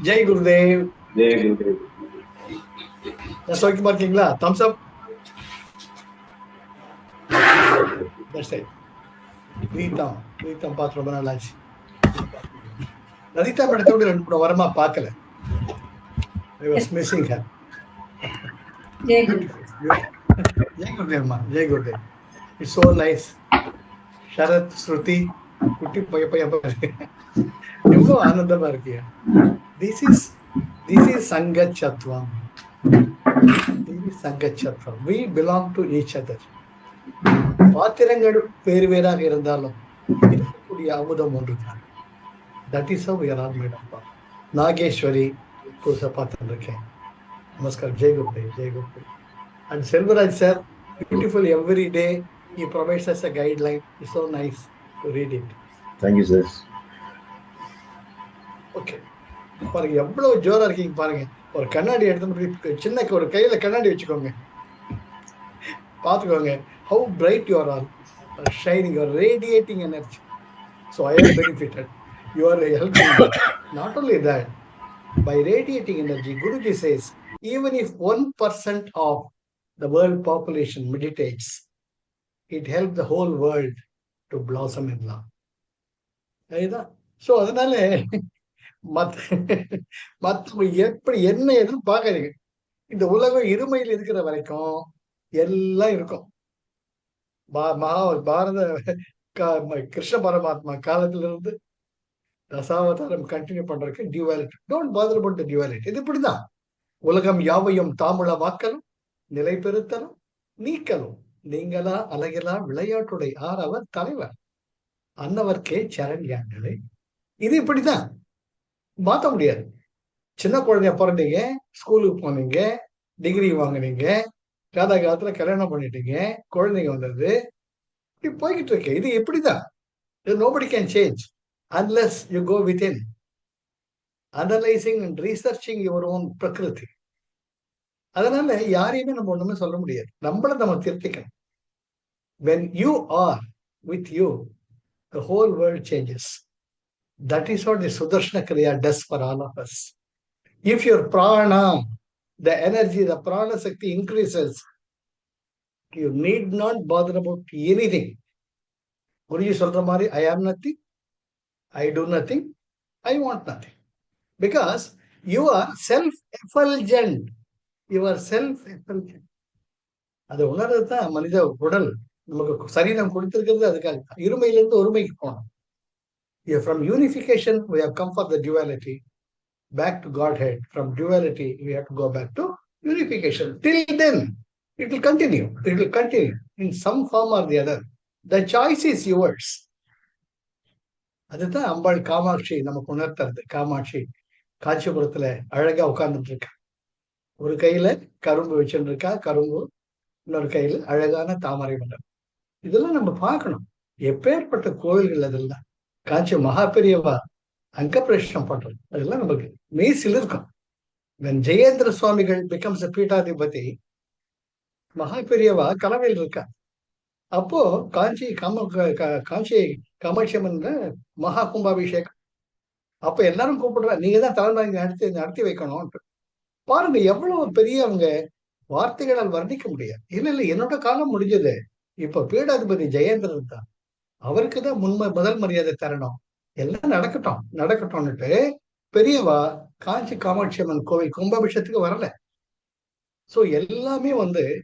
ஜெய் குருதேவ். ஜெய் குருதேவ். சௌக்கியமா இருக்கீங்களா? தம்ஸ் அப். பிரீத்தம் பார்த்து ரொம்ப நாள் ஆச்சு. லலிதா மேடத்தோட 2-3 வாரமா பார்க்கல. I was missing her. Jai குருதேவ்மா, Jai Gurudev. It's so nice. Sarath, ஸ்ருதி, குட்டி பையன் எவ்வளவு ஆனந்தமா இருக்கியா. This is Sangachatvam. We belong to each other. பாத்திரங்கள் வேறு வேறாக இருந்தாலும் இருக்கக்கூடிய அமுதம் ஒன்றுதான். That is how we are all made up. Nageswari புதுசா பார்த்துட்டு இருக்கேன். நமஸ்கார். Jai Gurudev, Jai Gurudev. And Selvaraj sir, beautiful every day. He provides us a guideline. It's so nice to read it. Thank you, sir. Okay. பாருங்க எவ்வளவு ஜோரா இருக்கீங்க பாருங்க. ஒரு கண்ணாடி எடுத்து சின்ன ஒரு கையில கண்ணாடி வச்சுக்கோங்க, பாத்துக்கோங்க. How bright you are all shining, you are radiating energy. So I am benefited. You are helping me. Not only that, by radiating energy, Guruji says, even if 1% of the world population meditates, it helps the whole world to blossom in love. So அதனால மத்த எப்படி என்ன எதுவும் பார்க்காதீங்க. இந்த உலகம் இருமையில் இருக்கிற வரைக்கும் எல்லாம் இருக்கும். பாரத கிருஷ்ண பரமாத்மா காலத்துல இருந்து தசாவதாரம் கண்டினியூ பண்றதுக்கு duality. Don't father about the duality. இது இப்படிதான். உலகம் யாவையும் தாமுள வாக்கலும் நிலை பெறுத்தலும் நீக்கலும் நீங்களா அழகலா விளையாட்டுடை அவர் தலைவர் அன்னவர்க்கே சரண் யாங்களே. இது இப்படிதான், மாத்த முடியாது. சின்ன குழந்தைய பிறந்தீங்க, ஸ்கூலுக்கு போனீங்க, டிகிரி வாங்கினீங்க, காதா காலத்துல கல்யாணம் பண்ணிட்டீங்க, குழந்தைங்க வந்தது, இப்படி போய்கிட்டு இருக்கு. இது எப்படிதான். nobody can change unless you go within, analyzing and researching your own பிரகிருதி. அதனால யாரையுமே நம்ம ஒண்ணுமே சொல்ல முடியாது. நம்மள நம்ம திருத்திக்கணும். when you are with you, the whole world changes. That is what the Sudarshana Kriya does for all of us. If your prana, the energy, the prana sakti increases, you need not bother about anything. Guruji சொல்ற மாதிரி, I am nothing, I do nothing, I want nothing. Because you are self-effulgent. You are self-effulgent. அதை உணர்றதுதான் மனித உடல் நமக்கு சரீரம் கொடுத்திருக்கிறது. அதுக்காக இருமையிலிருந்து ஒருமைக்கு போனோம். From unification, we have come for the duality. Back to Godhead. From duality, we have to go back to unification. Till then, it will continue. It will continue in some form or the other. The choice is yours. அதுதான் அம்பாள் காமாட்சி நமக்கு உணர்த்துறது. காமாட்சி காஞ்சிபுரத்துல அழகா உட்கார்ந்துட்டு இருக்கா. ஒரு கையில கரும்பு வச்சுட்டு இருக்கா, கரும்பு, இன்னொரு கையில அழகான தாமரை மலர். இதெல்லாம் நம்ம பார்க்கணும். எப்பேற்பட்ட கோயில்கள் அதெல்லாம். காஞ்சி மகா பெரியவா அங்க பிரவேசம் பண்றது, அதெல்லாம் நமக்கு மெய்சில் இருக்கும். when ஜெயேந்திர சுவாமிகள் becomes a பீட்டாதிபதி, மகா பெரியவா கலவையில் இருக்கா. அப்போ காஞ்சி காமாட்சி அம்மன் மகா கும்பாபிஷேகம். அப்ப எல்லாரும் கூப்பிடுறா, நீங்க தான் தலைமை நடத்தி வைக்கணும். பாருங்க எவ்வளவு பெரிய அவங்க வார்த்தைகளால் வர்ணிக்க முடியாது. இல்ல என்னோட காலம் முடிஞ்சது. இப்ப பீடாதிபதி ஜெயேந்திரன் தான், அவருக்கு தான் முதல் மரியாதை தரணும். எல்லாம் நடக்கட்டும்னுட்டு பெரியவா காஞ்சி காமாட்சி அம்மன் கோவில் கும்பாபிஷேகத்துக்கு வரல. சோ எல்லாமே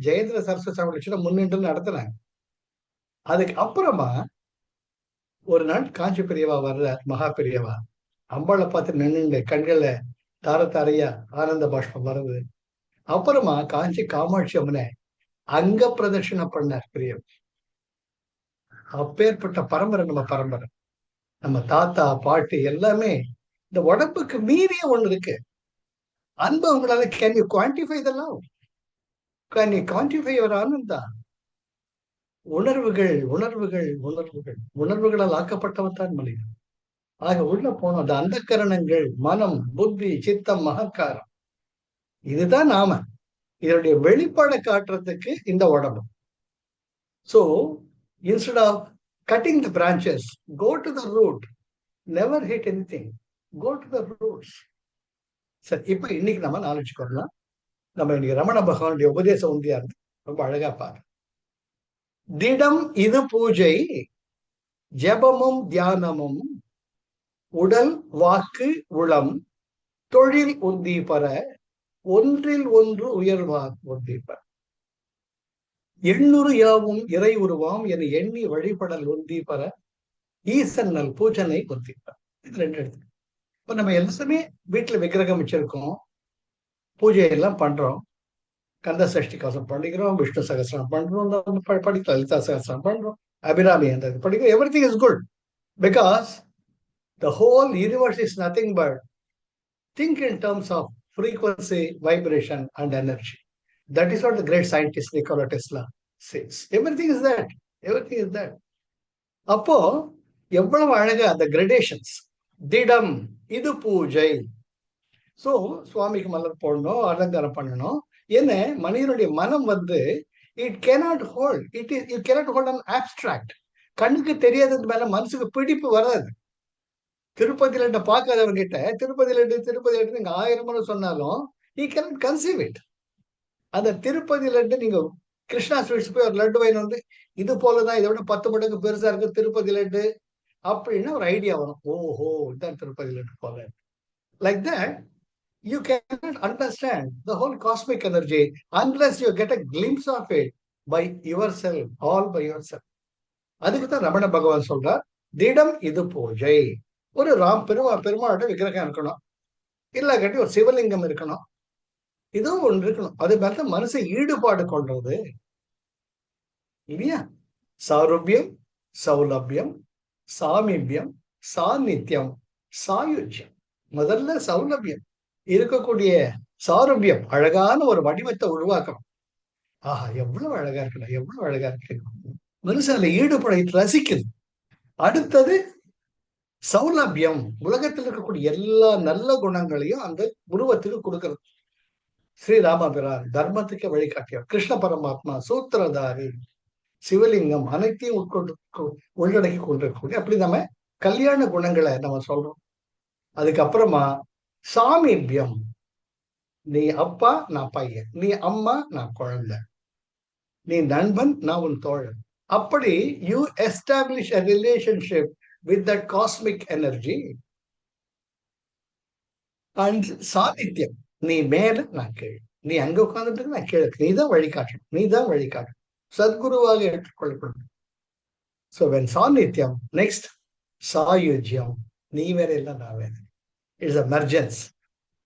ஜெயேந்திர சரஸ்வதி சாமி முன்னின்று நடத்துறாங்க. அதுக்கு அப்புறமா ஒரு நாள் காஞ்சி பெரியவா வர்ற, மகா பெரியவா அம்பாளை பார்த்து நின்று கண்கள்ல தாரையா ஆனந்த பாஷ்பம் வருது. அப்புறமா காஞ்சி காமாட்சி அம்மனை அங்க பிரதர்ஷனம் பண்ணார் பெரியவர். அப்பேற்பட்ட பரம்பரை நம்ம பரம்பரை. நம்ம தாத்தா பாட்டி எல்லாமே இந்த உடம்புக்கு மீறிய ஒண்ணு இருக்கு. அன்பு அவங்களால can you quantify the love? Can you quantify your ஆனந்தா? உணர்வுகளால் ஆக்கப்பட்டவன் தான் மனிதன். ஆக உள்ள போனோம். அந்த அந்த கரணங்கள், மனம், புத்தி, சித்தம், அகங்காரம், இதுதான் நாம. இதனுடைய வெளிப்பாடை காட்டுறதுக்கு இந்த உடம்பு. So instead of cutting the branches, go to the root. Never hate anything. Go to the roots. சரி, இப்ப இன்னைக்கு நம்ம நாலேஜ் வரலாம். நம்ம இன்னைக்கு ரமண பகவானுடைய உபதேசம் உந்தியா இருந்து ரொம்ப அழகா பாரு. திடம் இது பூஜை, ஜெபமும் தியானமும், உடல் வாக்கு உளம், தொழில் உந்தி பெற, ஒன்றில் ஒன்று உயர்வார் உந்தி பெற, எண்ணூறு யாவும் இறை உருவாம் என எண்ணி வழிபடல் உந்தி பெற, ஈசன்னல் பூஜனை உந்தி பெற. இது ரெண்டு எடுத்து. இப்ப நம்ம எல்லாருமே வீட்டுல விக்கிரகம் வச்சிருக்கோம், பூஜை எல்லாம் பண்றோம். கந்த சஷ்டி கவசம் படிக்கிறோம், விஷ்ணு சகஸ்ரம் பண்றோம், படிக்கிறோம், லலிதா சகஸ்ரம் பண்றோம், அபிராமி அந்த படிக்கிறோம். Everything is good because the whole universe is nothing but think in terms of frequency, vibration and energy. That is what the great scientist Nikola Tesla says. Everything is that. Everything is that. அப்போ எவ்வளவு அழகா அந்த கிரடேஷன்ஸ். திடம் இது பூஜை. So சுவாமிக்கு மலர் போடணும், அலங்காரம் பண்ணணும். என்ன மனிதனுடைய மனம் it cannot hold. You cannot hold an abstract. கண்ணுக்கு தெரியாதது மேல மனசுக்கு பிடிப்பு வராது. திருப்பதி லட்டு பார்க்காதவர்கிட்ட திருப்பதி லட்டு நீங்க 1000 முறை சொன்னாலும் he cannot conceive it. அந்த திருப்பதி லட்டு நீங்க கிருஷ்ணா ஸ்வீட்ஸ் போய் ஒரு லட்டு வாங்கி இது போலதான், இதை விட 10 மடங்கு பெருசா இருக்கு திருப்பதி லட்டு அப்படின்னு ஒரு ஐடியா வரும். ஓஹோ, இதுதான் திருப்பதி லட்டு போல. Like that you cannot understand the whole cosmic energy unless you get a glimpse of it by yourself, all by yourself. அதுக்கு தான் ரமண பகவான் சொல்றார், திடம் இது பூஜை. ஒரு பெருமாளோட விக்கிரகம் இருக்கணும், இல்ல கட்டி ஒரு சிவலிங்கம் இருக்கணும், ஏதோ ஒன்று இருக்கணும். அது மேல மனசை ஈடுபாடு கொள்றது இல்லையா? சாருபியம், சௌலபியம், சாமிபியம், சாநித்தியம், சாயுஜ்யம். முதல்ல சௌலபியம், இருக்கக்கூடிய சாருபியம், அழகான ஒரு வடிவத்தை உருவாக்கணும். ஆஹா, எவ்வளவு அழகா இருக்குடா, எவ்வளவு அழகா இருக்கு. மனுஷன் ஈடுபட ரசிக்குது. அடுத்தது சௌலபியம், உலகத்தில் இருக்கக்கூடிய எல்லா நல்ல குணங்களையும் அந்த உருவத்துக்கு கொடுக்கிறது. ஸ்ரீராமபிரான் தர்மத்துக்கு வழிகாட்டியவர், கிருஷ்ண பரமாத்மா சூத்திரதாரி, சிவலிங்கம் அனைத்தையும் உள்ளடக்கி கொண்டிருக்கக்கூடிய, அப்படி நம்ம கல்யாண குணங்களை நம்ம சொல்றோம். அதுக்கப்புறமா சாமீபியம், நீ அப்பா நான் பையன், நீ அம்மா நான் குழந்தை, நீ நண்பன் நான் உன் தோழன். அப்படி you establish a relationship with that cosmic energy. and சாநித்தியம், நீ மேல நான் கீழே, நீ அங்க உட்கார்ந்துட்டு நான் கீழே, நீ தான் வழிகாட்டணும், நீ தான் வழிகாட்டணும், சத்குருவாக ஏற்றுக்கொள்ளப்படும். So when சாநித்தியம், next சாயுஜ்யம், நீ வேற இல்லை நான் வேற. It's a mergence,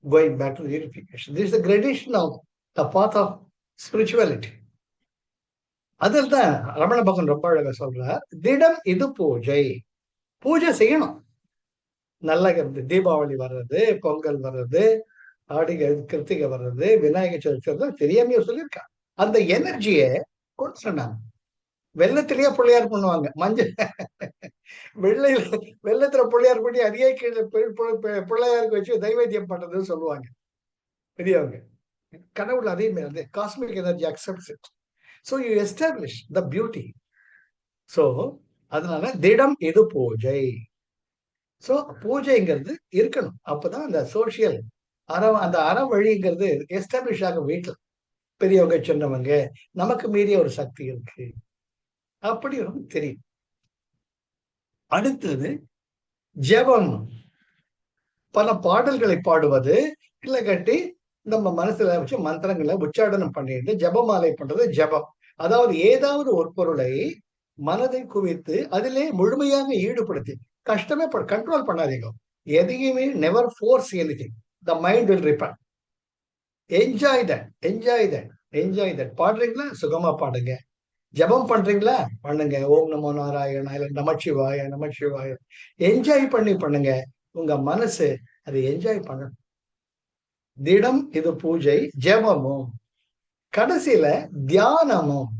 going back to the unification. This is the gradation of the path of spirituality. அதில் தான் ரமண பகவான் ரொம்ப அழகா சொல்றார், திடம் இது பூஜை. பூஜை செய்யணும். நல்லா இருந்து தீபாவளி வர்றது, பொங்கல் வர்றது, கிருத்திகை வர்றது, விநாயகர் சதுர்த்தி வர்றது தெரியாமையே சொல்லியிருக்கான். அந்த எனர்ஜியை கொண்டு சொன்னாங்க. வெள்ளத்திலேயே பிள்ளையார் பண்ணுவாங்க, மஞ்சள் வெள்ளத்துல பிள்ளையார் பண்ணி அதையே கீழே பிள்ளையாருக்கு வச்சு தைவேத்தியம் பண்றதுன்னு சொல்லுவாங்க பெரியவங்க. கடவுள் அதே மாதிரி cosmic energy accepts it. So you establish the beauty. So அதனால திடம் இது பூஜை. ஸோ பூஜைங்கிறது இருக்கணும். அப்பதான் அந்த சோசியல் அந்த வழிங்கிறது எஸ்டாப்ளிஷ் ஆகும். வீட்டுல பெரியவங்க சொன்னவங்க, நமக்கு மீறிய ஒரு சக்தி இருக்கு அப்படி தெரியும். அடுத்தது ஜெபம், பல பாடல்களை பாடுவது, இல்லை கட்டி நம்ம மனசுல வச்சு மந்திரங்களை உச்சாடனம் பண்ணிட்டு ஜபமாலை பண்றது ஜபம். அதாவது ஏதாவது ஒரு பொருளை மனதை குவித்து அதிலே முழுமையாக ஈடுபடுத்தி, கஷ்டமே கண்ட்ரோல் பண்ணாதீங்க. எதையுமே never force anything. The mind will ripen. Enjoy that, enjoy that, enjoy that. பாடுறீங்களா, சுகமா பாடுங்க. ஜபம் பண்றீங்களா, பண்ணுங்க. ஓம் நமோ நாராயணா, இல்ல நமச்சிவாய நமச்சிவாய. என்ஜாய் பண்ணுங்க. உங்க மனசு அதை என்ஜாய் பண்ணணும். திடம் இது பூஜை, ஜபமும், கடைசியில தியானமும்.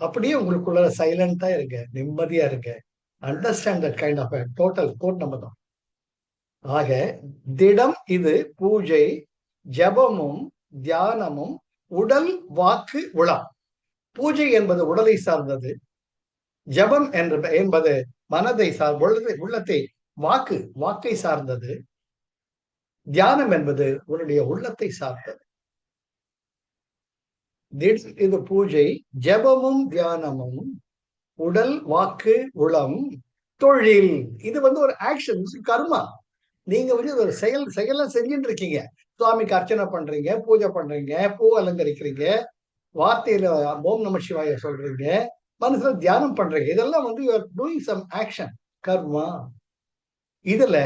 அப்படியே உங்களுக்குள்ள சைலண்டா இருங்க, நிம்மதியா இருங்க. Understand that kind of total பூர்ணமதம். ஆக திடம் இது பூஜை, ஜபமும் தியானமும், உடல் வாக்கு உளம். பூஜை என்பது உடலை சார்ந்தது, ஜபம் என்பது மனதை உள்ளத்தை வாக்கை சார்ந்தது. தியானம் என்பது உன்னுடைய உள்ளத்தை சார்ந்தது. இது பூஜை. ஜபமும் தியானமும் உடல், வாக்கு, உளம், தொழில். இது ஒரு ஆக்ஷன், கர்மா. நீங்க ஒரு செயலை செஞ்சுட்டு இருக்கீங்க. சுவாமிக்கு அர்ச்சனை பண்றீங்க, பூஜை பண்றீங்க, பூ அலங்கரிக்கிறீங்க, வார்த்தையில ஓம் நம சிவாய சொல்றீங்க, மனசுல தியானம் பண்றீங்க. இதெல்லாம் you are doing some action, karma. இதுல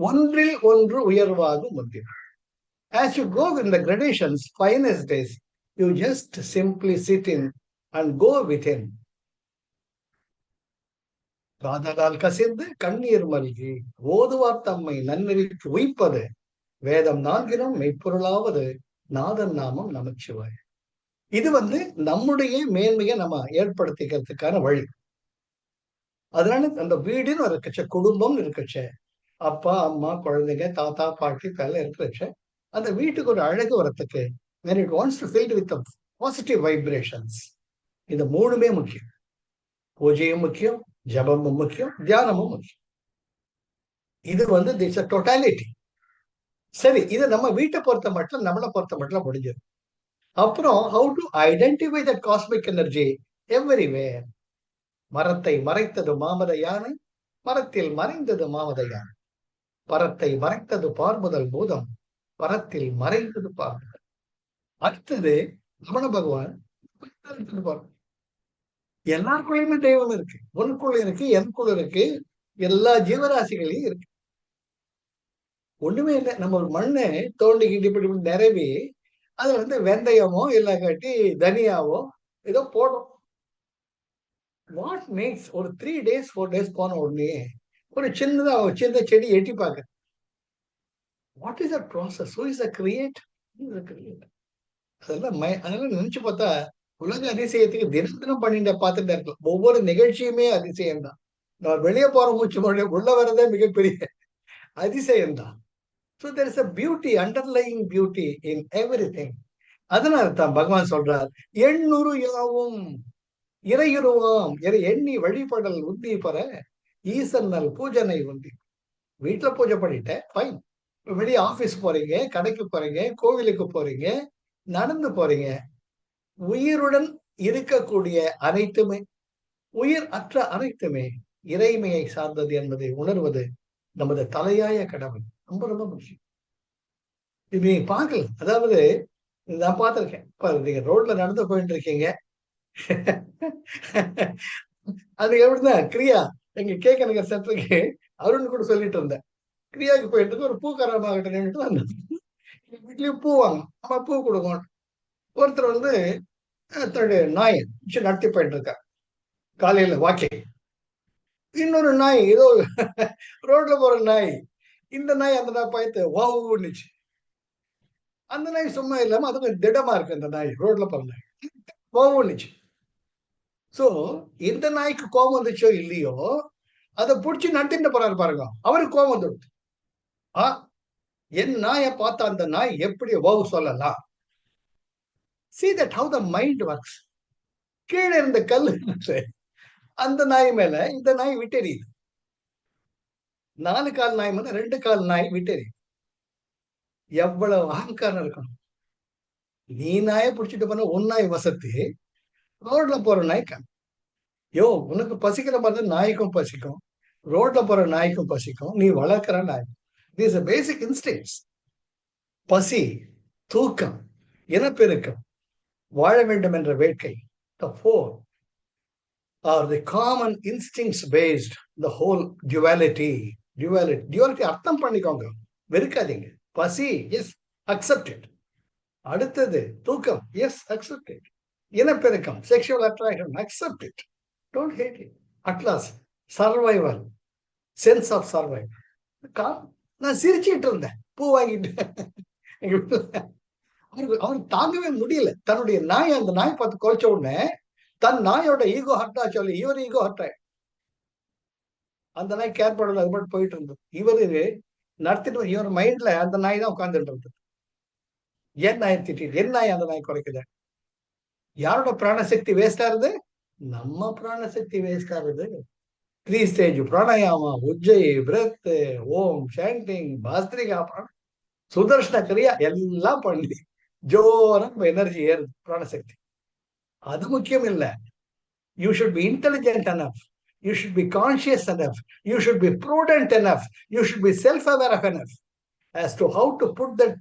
ஒன்றில் ஒன்று உயர்வாகும் முந்திரம். As you go in the gradations, finest days, you just simply sit in and go within. காதலால் கசிந்து கண்ணீர் மல்கி ஓதுவார் தம்மை நன்னெறிக்கு உய்ப்பது வேதம் 4 மெய்ப்பொருளாவது நாதன் நாமம் நமச்சிவாய். இது நம்முடைய மேன்மையை நம்ம ஏற்படுத்திக்கிறதுக்கான வழி. அதனால அந்த வீடுன்னு இருக்கச்ச, குடும்பம் இருக்கச்ச, அப்பா அம்மா குழந்தைங்க தாத்தா பாட்டி எல்லாம் இருக்கிறச்ச, அந்த வீட்டுக்கு ஒரு அழகு வரத்துக்கு when it wants to fill with the positive vibrations, இது 3மே முக்கியம். பூஜையும் முக்கியம், ஜபமும் முக்கியம், தியானமும் முக்கியம். இது this a totality. சரி, இது நம்ம வீட்டை பொறுத்த மட்டும், நம்மளை பொறுத்த மட்டும் முடிஞ்சது. அப்புறம் how to identify that cosmic energy everywhere. மரத்தை மறைத்தது மாமத யானை, மரத்தில் மறைந்தது மாமத யானை. பரத்தை மறைத்தது பார்முதல் பூதம், பரத்தில் மறைந்தது பார்முதல். அடுத்தது ரமண பகவான் எல்லாருக்குள்ளயுமே தெய்வம் இருக்கு. உனக்குள்ள இருக்கு, எனக்குள்ள இருக்கு, எல்லா ஜீவராசிகளையும் இருக்கு. ஒண்ணுமே இல்லை. நம்ம ஒரு மண்ணை தோண்டிக்கிட்டு இப்படி நிரவி அது வெந்தயமோ இல்லை காட்டி தனியாவோ ஏதோ போடும். வாட் மேக்ஸ் ஒரு 3 days 4 days போன உடனே ஒரு சின்ன செடி எட்டி பார்க்க. What is the process? Who is the creator? அதெல்லாம் நினைச்சு பார்த்தா உலக அதிசயத்துக்கு தினம் பண்ணிட்டு பார்த்துட்டு இருக்கலாம். ஒவ்வொரு நிகழ்ச்சியுமே அதிசயம் தான். நம்ம வெளியே போற மூச்சு உள்ள வரதே மிகப்பெரிய அதிசயம் தான். So there is a beauty, underlying beauty in everything. அதனால தான் பகவான் சொல்றார், எண்ணுரு யாவும் இறையுருவாம் எண்ணி வழிபடல் உத்தி பெற ஈசன்னல் பூஜனை உந்தி. வீட்டுல பூஜை பண்ணிட்டேன், ஃபைன். வெளியே ஆபீஸ் போறீங்க, கடைக்கு போறீங்க, கோவிலுக்கு போறீங்க, நடந்து போறீங்க. உயிருடன் இருக்கக்கூடிய அனைத்துமே, உயிர் அற்ற அனைத்துமே இறைமையை சார்ந்தது என்பதை உணர்வது நமது தலையாய கடமை. ரொம்ப ரொம்ப முக்கியம். இது நீங்க பார்க்கல. அதாவது நான் பார்த்திருக்கேன். நீங்க ரோட்ல நடந்து போயிட்டு இருக்கீங்க, அது எப்படிதான் கிரியா எங்க கேக் எனக்கு சென்டருக்கு அருண் கூட சொல்லிட்டு இருந்தேன். கிரியாவுக்கு போயிட்டு இருக்கு, ஒரு பூக்காரமாகிட்ட நின்றுட்டு வந்தேன். வீட்லயும் பூ வாங்க, அம்மா பூ கொடுக்கணும். ஒருத்தர் தன்னுடைய நாயை நடத்தி போயிட்டு இருக்கார் காலையில வாக்கிங். இன்னொரு நாய், ஏதோ ரோட்ல போற நாய், இந்த நாய் அந்த நாய் பார்த்து வாவுன்னுச்சு. அந்த நாய் சும்மா இல்லாம அது கொஞ்சம் திடமா இருக்கு. அந்த நாய் ரோட்ல போற நாய் வாவுன்னுச்சு. சோ இந்த நாய்க்கு கோபம் வந்துச்சோ இல்லையோ, அதை புடிச்சு நடத்திட்டு போறாரு பாருங்க, அவருக்கு கோபம் வந்துடுது. என் நாயை பார்த்தா அந்த நாய் எப்படி வாவு சொல்லலாம்? See that how the mind works. கீழே இருந்த கல் அந்த நாய் மேல இந்த நாய் விட்டெறியுது. 4 கால் நாய் மேல 2 கால் நாய் விட்டெறியுது. எவ்வளவு அகங்காரம் இருக்கணும்! நீ நாயை பிடிச்சிட்டு போன உன் நாய் வசதி, ரோட்ல போற நாய் உனக்கு பசிக்கிற மாதிரி நாய்க்கும் பசிக்கும், ரோட்ல போற நாய்க்கும் பசிக்கும். நீ வளர்க்கிற நாய். These are basic instincts. பசி, தூக்கம், இனப்பெருக்கம், வாழ வேண்டும் என்ற வேட்கை, the 4 are the common instincts based the whole duality. அர்த்தம் பண்ணிக்கோங்க, வெறுக்காதீங்க. பசி, எஸ், accept it. அடுத்தது தூக்கம், எஸ், accept it. இனப்பெருக்கம், sexual attraction, accept it. Don't hate it. At last, survival, sense of survival. நான் சிரிச்சுட்டு இருந்தேன் பூ வாங்கிட்டு. அவருக்கு தாங்கவே முடியல. தன்னுடைய நாய், அந்த நாய் பார்த்து குறைச்ச உடனே தன் நாயோட ஈகோ ஹர்ட்டா சொல்லி இவர் ஈகோ ஹர்ட் ஆயிடும். அந்த நாய் கேர் பண்ணல, அது மட்டும் போயிட்டு இருந்தது. இவரு நடத்திட்டு இவர் மைண்ட்ல அந்த நாய் தான் உட்கார்ந்துட்டு இருந்தது. என் நாயை திட்டிட்டு, என் நாய் அந்த நாய் குறைக்குது. யாரோட பிராணசக்தி வேஸ்டா இருது? நம்ம பிராணசக்தி வேஸ்டா இருது. 3 stage pranayama, ujjayi, breath, Om, chanting, bhastrika, Sudarshan Kriya எல்லாம் பண்ணி ஜோரம் எனர்ஜி ஏறுது பிராணசக்தி. அது முக்கியம் இல்ல. You should be intelligent enough, you should be conscious enough, you should be prudent enough, you should be self aware of enough as to how to put that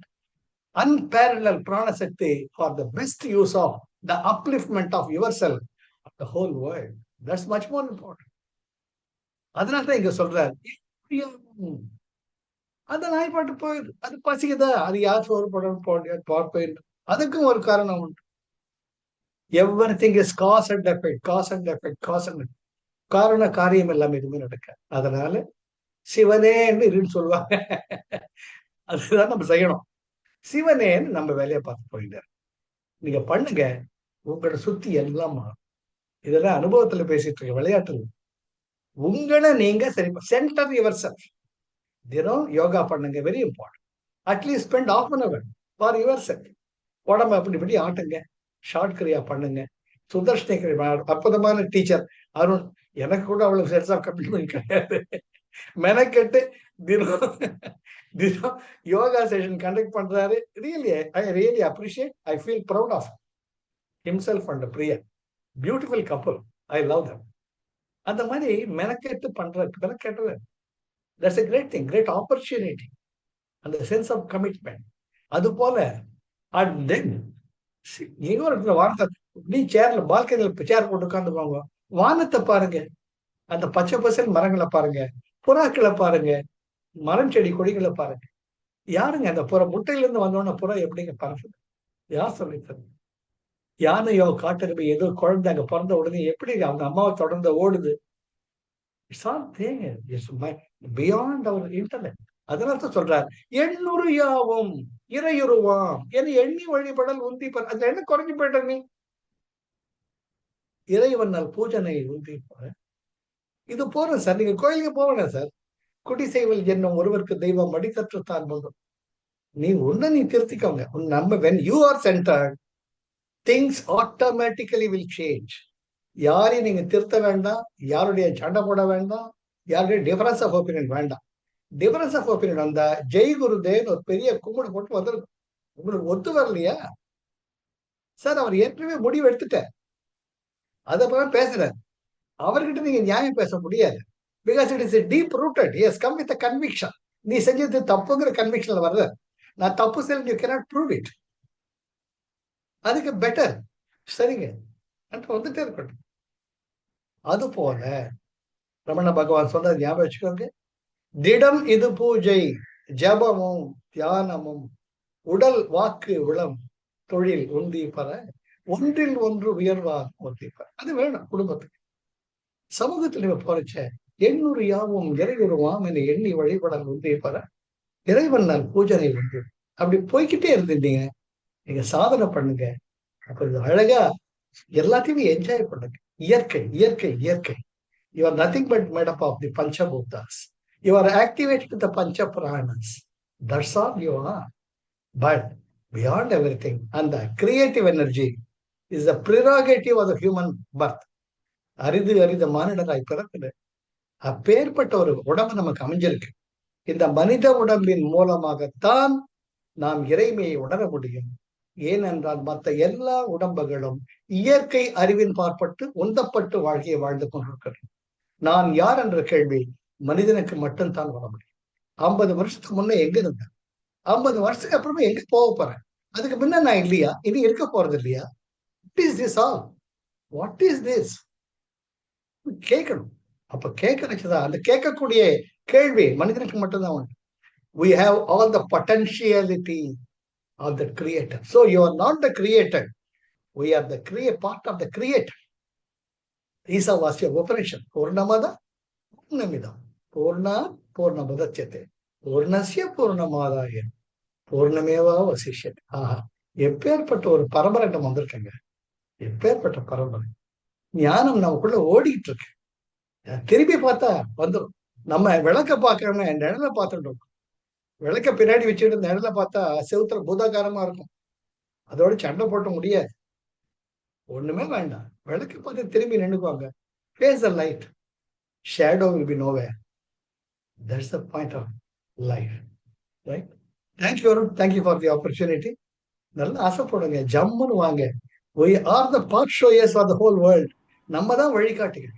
unparalleled pranasakti for the best use of the upliftment of yourself, of the whole world. That's much more important. அதனால தான் இங்க சொல்றாரு, அந்த நாய்ப்பாட்டு போயிடுது. அது பசிக்குதா, அது யார் சோறு போட அதுக்கும் ஒரு காரணம் உண்டு. Everything is cause and effect, cause and effect, cause and காரண காரியம் எல்லாம் எதுவுமே நடக்க. அதனால சிவனேன்னு இருன்னு சொல்லுவாங்க. அதுதான் நம்ம செய்யணும். சிவனேன்னு நம்ம வேலையை பார்த்து போயிட்டார். நீங்க பண்ணுங்க, உங்களை சுத்தி எல்லாம் மாறும். இதெல்லாம் அனுபவத்துல பேசிட்டு இருக்க, விளையாட்டு. உங்களை நீங்க சரி சென்டர் யுவர் செல்ஃப். தினம் யோகா பண்ணுங்க, very important. At least spend ½ an hour for your self. உடம்பு அப்படி இப்படி ஆட்டுங்க, ஷார்ட் கிரியா பண்ணுங்க. சுதர்ஷன கிரியா அற்புதமான டீச்சர் அருண். எனக்கு கூட அவ்வளவு சென்ஸ் ஆஃப் கமிட்மெண்ட் கிடையாது. மெனக்கெட்டு தினம் தினம் யோகா செஷன் கண்டக்ட் பண்றாரு. I really appreciate. I feel proud of himself and Priya. Beautiful couple. I love them. அந்த மாதிரி மெனக்கெட்டு மெனக்கெட்டு that's a great thing, great opportunity, அந்த சென்ஸ் ஆஃப் கமிட்மெண்ட். அது போல அண்ட் தென் எங்கோ இருக்கிற வானத்தை நீ சேர்ல பால்கனியில் சேர் போட்டு உட்காந்துக்குவாங்க. வானத்தை பாருங்க, அந்த பச்சை பசல் மரங்களை பாருங்க, புறாக்களை பாருங்க, மரம் செடி கொடிகளை பாருங்க. யாருங்க அந்த புறா முட்டையில இருந்து வந்தோடனே புறா எப்படிங்க பறக்குது? யார் சொல்லி தருங்க? யானையோ காட்டெருமை ஏதோ குழந்தை அங்க பிறந்த உடனே எப்படி அவங்க அம்மாவை தொடர்ந்து ஓடுது? It's all thing, it's beyond our intellect. அதனால தான் சொல்றார், எண்ணுரு யாவும் இறையுருவாம் என எண்ணி வழிபடல் உந்தி. அதுல என்ன குறைஞ்சு போயிட்ட நீ? இறைவனால் பூஜனை உந்தி போற. இது போறேன் சார், நீங்க கோயிலுக்கு போவேன் சார். குடிசைவில் என்னும் ஒருவருக்கு தெய்வம் மடித்தற்று தான் போதும். நீ ஒண்ணு நீ திருத்திக்கோங்க. நம்ம when you are centered, things automatically will change. யாரையும் நீங்க திருத்த வேண்டாம், யாருடைய சண்டை போட வேண்டாம், யாருடைய டிஃபரன்ஸ் ஆஃப் ஒப்பீனியன் வேண்டாம். டிஃபரன்ஸ் ஆஃப் ஒப்பீனியன் வந்தா ஜெய் குருதேவ் ஒரு பெரிய கும்பிடு போட்டு வந்துடும். உங்களுக்கு ஒத்து வரலையா சார்? அவர் ஏற்கனவே முடிவு எடுத்துட்டார், அதை போல பேசுறாரு. அவர்கிட்ட நீங்க நியாயம் பேச முடியாது. Because it is deep rooted. He has come with conviction. நீ செஞ்சது தப்புங்கிற கன்விக்ஷன்ல வருது. நான் தப்பு செய்ய யூ கேனாட் ப்ரூவ் இட். அதுக்கு பெட்டர் சரிங்க வந்துட்டே இருக்கட்டும். அது போல ரமண பகவான் சொன்னது ஞாபகம் வச்சுக்கோங்க. திடம் இது பூஜை, ஜபமும் தியானமும், உடல் வாக்கு உளம் தொழில் உந்தி பெற, ஒன்றில் ஒன்று உயர்வாக ஒந்தி பெற. அது வேணும் குடும்பத்துக்கு. சமூகத்தில் நீங்க போறச்ச எண்ணூறு யாவும் இறையுருவாம் என எண்ணி வழிபடல் உந்தி பெற, இறைவன் நாள் பூஜனை உண்டு. அப்படி போய்கிட்டே இருந்துட்டீங்க, நீங்க சாதனை பண்ணுங்க. அப்ப இது அழகா எல்லாத்தையுமே என்ஜாய் பண்ணுங்க. இயற்கை இயற்கை இயற்கை. You are nothing but made up of the Panchabhutas. You are activated with the Panchapranas. That's all you are. But beyond everything, and the creative energy is the prerogative of the human birth. அரிது அரித மானிடராய் பிறக்குது. அப்பேற்பட்ட ஒரு உடம்பு நமக்கு அமைஞ்சிருக்கு. இந்த மனித உடம்பின் மூலமாகத்தான் நாம் இறைமையை உணர முடியும். ஏனென்றால் மற்ற எல்லா உடம்புகளும் இயற்கை அறிவின் பார்ப்பட்டு உந்தப்பட்டு வாழ்க்கையை வாழ்ந்து கொண்டிருக்கிறோம். நான் யார் என்ற கேள்வி மனிதனுக்கு மட்டும்தான் வர முடியும். 50 வருஷத்துக்கு முன்னே எங்க இருந்தேன், 50 வருஷத்துக்கு அப்புறமா எங்க போக போறேன், அதுக்கு முன்ன நான் இல்லையா, இனி இருக்க போறது இல்லையா? What is this all? What is this? கேட்கணும். அப்ப கேட்கறதுதான் அந்த கேட்கக்கூடிய கேள்வி மனிதனுக்கு மட்டும்தான் உண்டு. We have all the potentiality of the creator. So you are not the creator. We are the part of the creator. ஈசாவாஸ்ய Upanishad பூர்ணமத பூர்ணமிதம் பூர்ணா பூர்ணமுதச்யதே பூர்ணஸ்ய பூர்ணமாதாய பூர்ணமேவா வசிஷ்யதே. ஆஹா, எப்பேற்பட்ட ஒரு பரம்பரை நம்ம வந்திருக்கேங்க. எப்பேற்பட்ட பரம்பரை ஞானம் நமக்குள்ள ஓடிட்டு இருக்கு. திரும்பி பார்த்தா வந்துடும். நம்ம விளக்க பார்க்கறோம்னா நிழல பார்த்துட்டு இருக்கோம். விளக்க பின்னாடி வச்சுட்டு நிழல பார்த்தா செவுத்துல பூதாகாரமா இருக்கும். அதோட சண்டை போட்ட முடியாது. ஒண்ணுமே வேண்டாம், விளக்கு பார்த்து திரும்பி நின்னுக்குவாங்க. Face the light. shadow will be nowhere. That's the point of life, right? Thank you, Arun. Thank you for the opportunity. நல்ல ஆசைப்படுங்க, ஜம்முன்னு வாங்க. We are the path showers of the whole world. நம்ம தான் வழிகாட்டிகள்.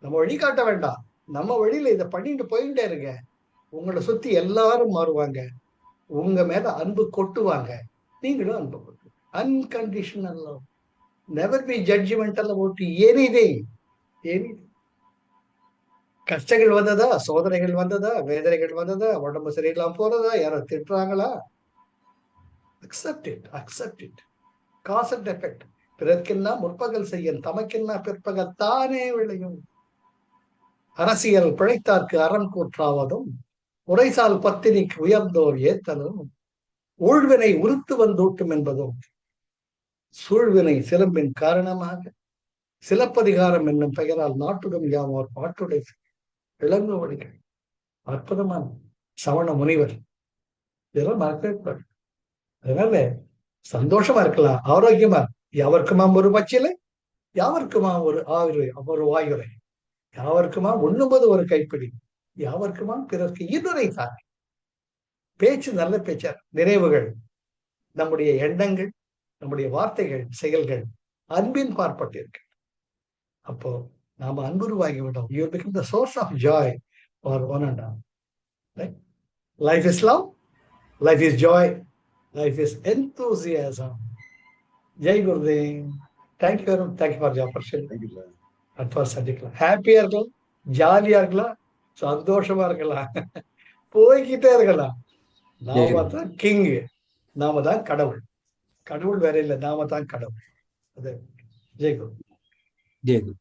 நம்ம வழிகாட்ட வேண்டாம், நம்ம வழியில இதை பண்ணிட்டு போயிட்டே இருங்க. உங்களை சுத்தி எல்லாரும் மாறுவாங்க, உங்க மேல அன்பு கொட்டுவாங்க, நீங்களும் அன்பு கொட்டு. Unconditional love. Never be judgmental about anything. கஷ்டங்கள் வந்ததா, சோதனைகள் வந்ததா, வேதனைகள் வந்ததா, உடம்பு சரியில்லாம போறதா, யாரோ திட்டுறாங்களா, accept it, accept it. Cause and effect. பிறர்க்கெல்லாம் முற்பகல் செய்யும், தமக்கெல்லாம் பிற்பகல் தானே விளையும். அரசியல் பிழைத்தார்க்கு அறம் கூற்றாவதும், உரைசால் பத்தினிக்கு உயர்ந்தோர் ஏத்தலும், ஊழ்வினை உறுத்து வந்தூட்டும் என்பதும், சூழ்வினை சிலம்பின் காரணமாக சிலப்பதிகாரம் என்னும் பெயரால் நாட்டுடன் யாமோர் பாட்டுடை இளங்கோவடிகள். அற்புதமான சவண முனிவர். இதெல்லாம் மறக்கவே. அதனால சந்தோஷமா இருக்கலாம், ஆரோக்கியமா. யாவருக்குமாம் ஒரு பச்சிலை, யாவருக்குமாம் ஒரு வாயுரை, யாவருக்குமாம் உண்ணும்போது ஒரு கைப்பிடி, யாவருக்குமாம் பிறர்க்கு இன்னொரை தானே. பேச்சு நல்ல பேச்சா, நிறைவுகள், நம்முடைய எண்ணங்கள், நம்முடைய வார்த்தைகள், செயல்கள் அன்பின் பார்ப்பட்டிருக்கு. அப்போ நாம அன்புருவாகி விடும். You become the source of joy for one and all. Right? Life is love, life is joy, life is enthusiasm. Jai Gurudev. Thank you, Arun. Thank you for the opportunity. Thank you, sir. அட்வா சந்திக்கலாம். ஹாப்பியா இருக்கலாம், ஜாலியா இருக்கலாம், சந்தோஷமா இருக்கலாம், போய்கிட்டே இருக்கலாம். நாம தான் கிங், நாம தான் கடவுள். கடவுள் வேற இல்லை, நாம தான் கடவுள். அது ஜெய் குரு. ஜெய் குரு.